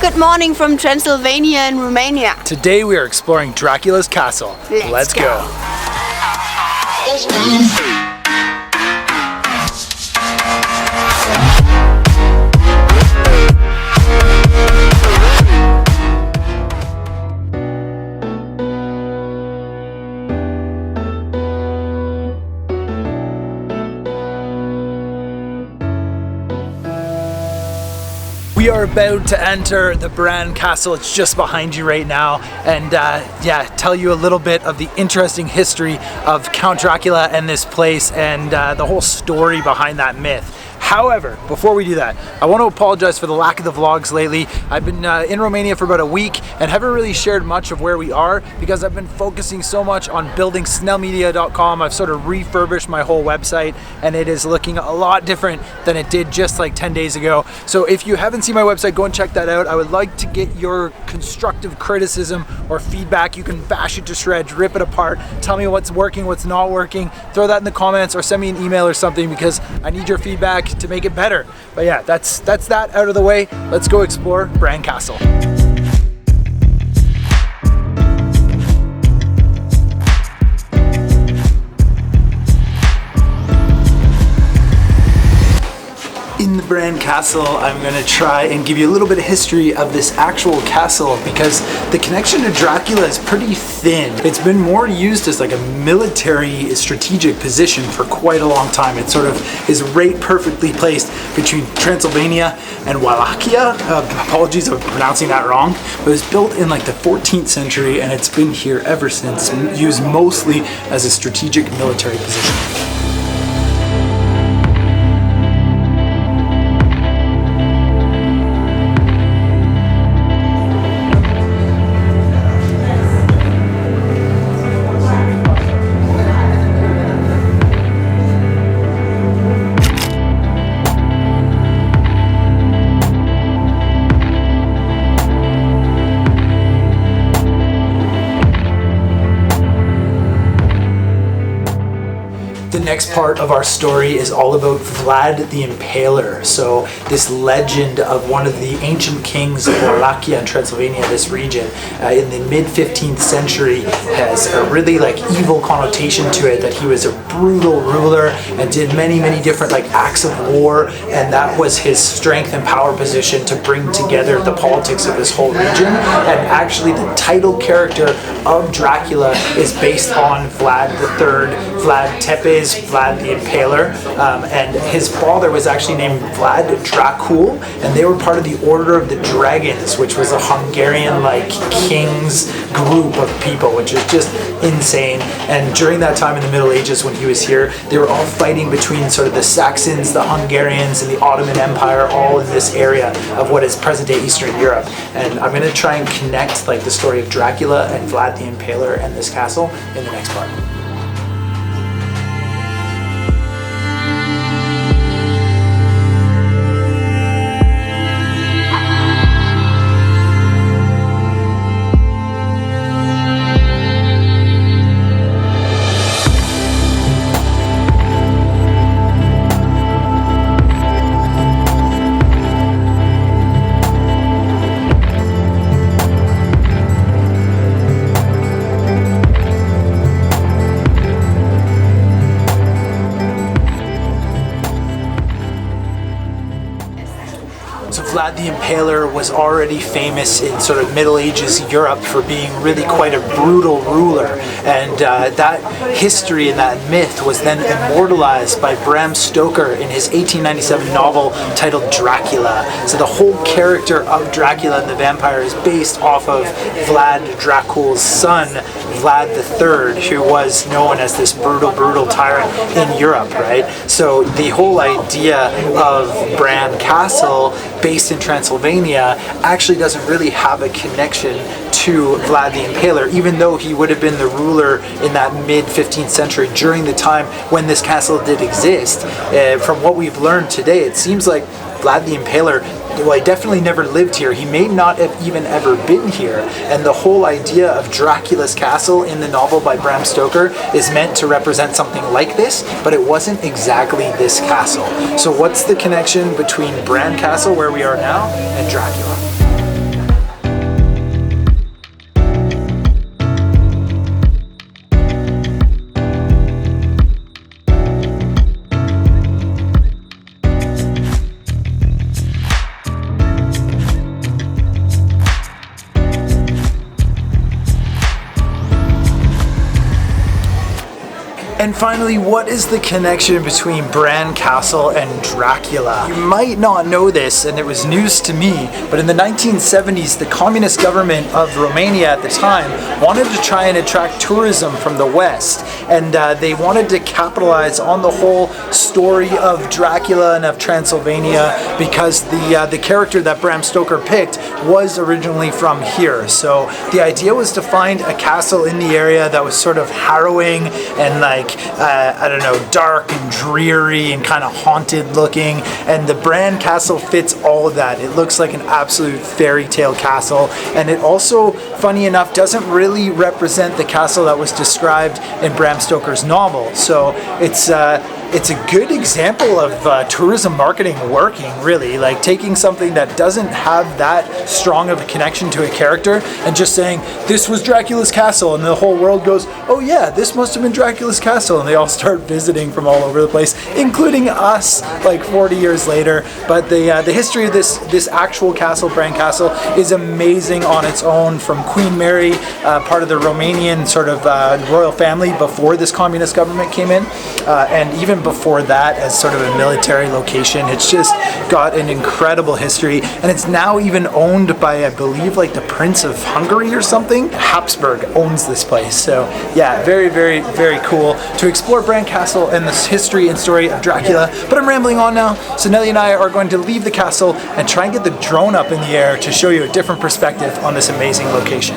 Good morning from Transylvania in Romania. Today we are exploring Dracula's castle. Let's go. We are about to enter the Bran castle. It's just behind you right now, and tell you a little bit of the interesting history of Count Dracula and this place and the whole story behind that myth. However, before we do that, I want to apologize for the lack of the vlogs lately. I've been in Romania for about a week and haven't really shared much of where we are because I've been focusing so much on building snellmedia.com. I've sort of refurbished my whole website and it is looking a lot different than it did just like 10 days ago. So if you haven't seen my website, go and check that out. I would like to get your constructive criticism or feedback. You can bash it to shreds, rip it apart, tell me what's working, what's not working. Throw that in the comments or send me an email or something because I need your feedback to make it better. But yeah, that's that out of the way. Let's go explore Bran Castle. In the Bran Castle, I'm going to try and give you a little bit of history of this actual castle because the connection to Dracula is pretty thin. It's been more used as like a military strategic position for quite a long time. It sort of is right perfectly placed between Transylvania and Wallachia. Apologies if I'm pronouncing that wrong, but it was built in like the 14th century and it's been here ever since, used mostly as a strategic military position. The next part of our story is all about Vlad the Impaler. So this legend of one of the ancient kings of Wallachia and Transylvania, this region, in the mid 15th century has a really like evil connotation to it, that he was a brutal ruler and did many different like acts of war, and that was his strength and power position to bring together the politics of this whole region. And actually the title character of Dracula is based on Vlad III, Vlad Tepes, Vlad the Impaler, and his father was actually named Vlad Dracula, and they were part of the Order of the Dragons, which was a Hungarian like king's group of people, which is just insane. And during that time in the Middle Ages when he was here, they were all fighting between sort of the Saxons, the Hungarians, and the Ottoman Empire, all in this area of what is present-day Eastern Europe. And I'm going to try and connect like the story of Dracula and Vlad the Impaler and this castle in the next part. Vlad the Impaler was already famous in sort of Middle Ages Europe for being really quite a brutal ruler, and that history and that myth was then immortalized by Bram Stoker in his 1897 novel titled Dracula. So the whole character of Dracula and the vampire is based off of Vlad Dracula's son, Vlad III, who was known as this brutal tyrant in Europe, right? So the whole idea of Bran Castle, based in Transylvania, actually doesn't really have a connection to Vlad the Impaler, even though he would have been the ruler in that mid 15th century during the time when this castle did exist. From what we've learned today, it seems like Vlad the Impaler, well, he definitely never lived here. He may not have even ever been here. And the whole idea of Dracula's castle in the novel by Bram Stoker is meant to represent something like this, but it wasn't exactly this castle. So what's the connection between Bran Castle, where we are now, and Dracula? And finally, what is the connection between Bran Castle and Dracula? You might not know this, and it was news to me, but in the 1970s, the communist government of Romania at the time wanted to try and attract tourism from the West, and they wanted to capitalize on the whole story of Dracula and of Transylvania because the character that Bram Stoker picked was originally from here. So the idea was to find a castle in the area that was sort of harrowing and like, I don't know, dark and dreary and kind of haunted looking, and the Bran Castle fits all of that. It looks like an absolute fairy tale castle, and it also, funny enough, doesn't really represent the castle that was described in Bram Stoker's novel. So it's a good example of tourism marketing working, really, like taking something that doesn't have that strong of a connection to a character and just saying, this was Dracula's castle, and the whole world goes, oh yeah, this must have been Dracula's castle, and they all start visiting from all over the place, including us, like 40 years later. But the history of this actual castle, Bran Castle, is amazing on its own, from Queen Mary, part of the Romanian sort of royal family before this communist government came in, and even before that as sort of a military location. It's just got an incredible history, and it's now even owned by, I believe, like the Prince of Hungary or something. Habsburg owns this place. So yeah, very, very, very cool to explore Bran Castle and this history and story of Dracula. But I'm rambling on now, so Nelly and I are going to leave the castle and try and get the drone up in the air to show you a different perspective on this amazing location.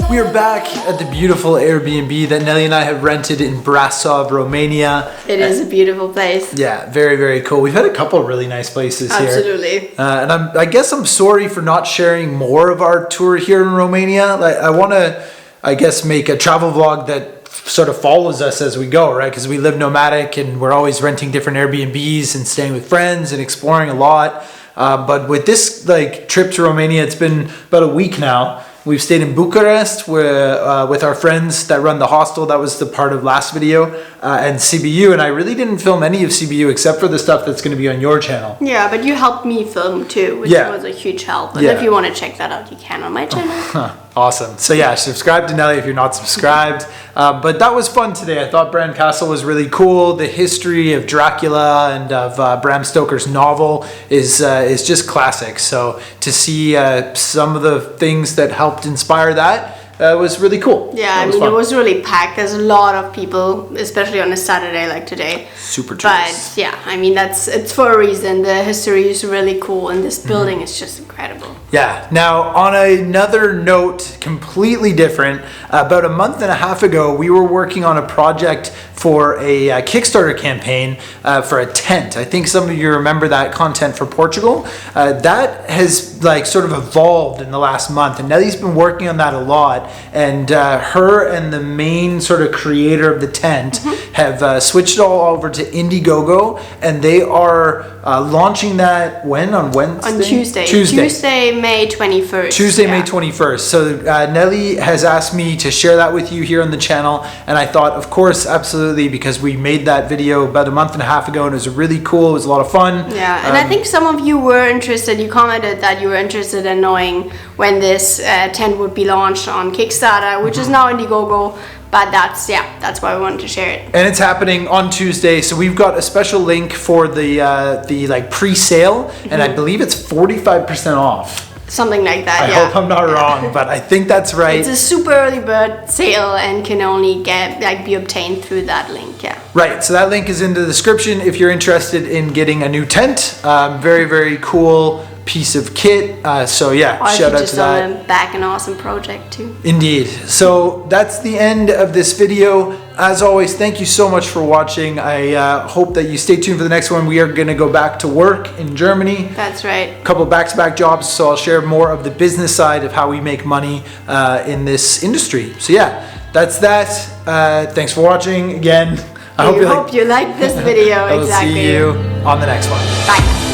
We are back at the beautiful Airbnb that Nelly and I have rented in Brasov, Romania. It is a beautiful place. Yeah, very, very cool. We've had a couple of really nice places here. Absolutely. And I guess I'm sorry for not sharing more of our tour here in Romania. Like, I want to, I guess, make a travel vlog that sort of follows us as we go, right? Because we live nomadic and we're always renting different Airbnbs and staying with friends and exploring a lot. But with this like trip to Romania, it's been about a week now. We've stayed in Bucharest where, with our friends that run the hostel. That was the part of last video, and CBU. And I really didn't film any of CBU except for the stuff that's going to be on your channel. Yeah, but you helped me film too, which was a huge help. And if you want to check that out, you can on my channel. Awesome. So yeah, subscribe to Nelly if you're not subscribed. But that was fun today. I thought Bran Castle was really cool. The history of Dracula and of Bram Stoker's novel is just classic. So to see some of the things that helped inspire that was really cool. Yeah, I mean, it was really packed. There's a lot of people, especially on a Saturday like today. Super tourists. But yeah, I mean, it's for a reason. The history is really cool, and this building is just incredible. Yeah. Now, on another note, completely different, about a month and a half ago, we were working on a project for a Kickstarter campaign for a tent. I think some of you remember that content for Portugal. That has like sort of evolved in the last month, and Nelly's been working on that a lot. And her and the main sort of creator of the tent have switched it all over to Indiegogo, and they are launching that when? On Wednesday? On Tuesday. Tuesday, May 21st. Tuesday, May 21st. So Nelly has asked me to share that with you here on the channel, and I thought, of course, absolutely, because we made that video about a month and a half ago, and it was really cool. It was a lot of fun. Yeah, and I think some of you were interested. You commented that you were interested in knowing when this tent would be launched on Kickstarter, which is now Indiegogo. But that's why we wanted to share it. And it's happening on Tuesday, so we've got a special link for the like pre-sale, and I believe it's 45% off. Something like that. I hope I'm not wrong, but I think that's right. It's a super early bird sale and can only be obtained through that link. Yeah. Right. So that link is in the description if you're interested in getting a new tent. Very, very cool piece of kit. So yeah, or shout out just to that. On back an awesome project too. Indeed. So that's the end of this video. As always, thank you so much for watching. I hope that you stay tuned for the next one. We are going to go back to work in Germany. That's right. A couple back-to-back jobs, so I'll share more of the business side of how we make money in this industry. So yeah, that's that. Thanks for watching again. I hope you like this video. I will exactly. see you on the next one. Bye.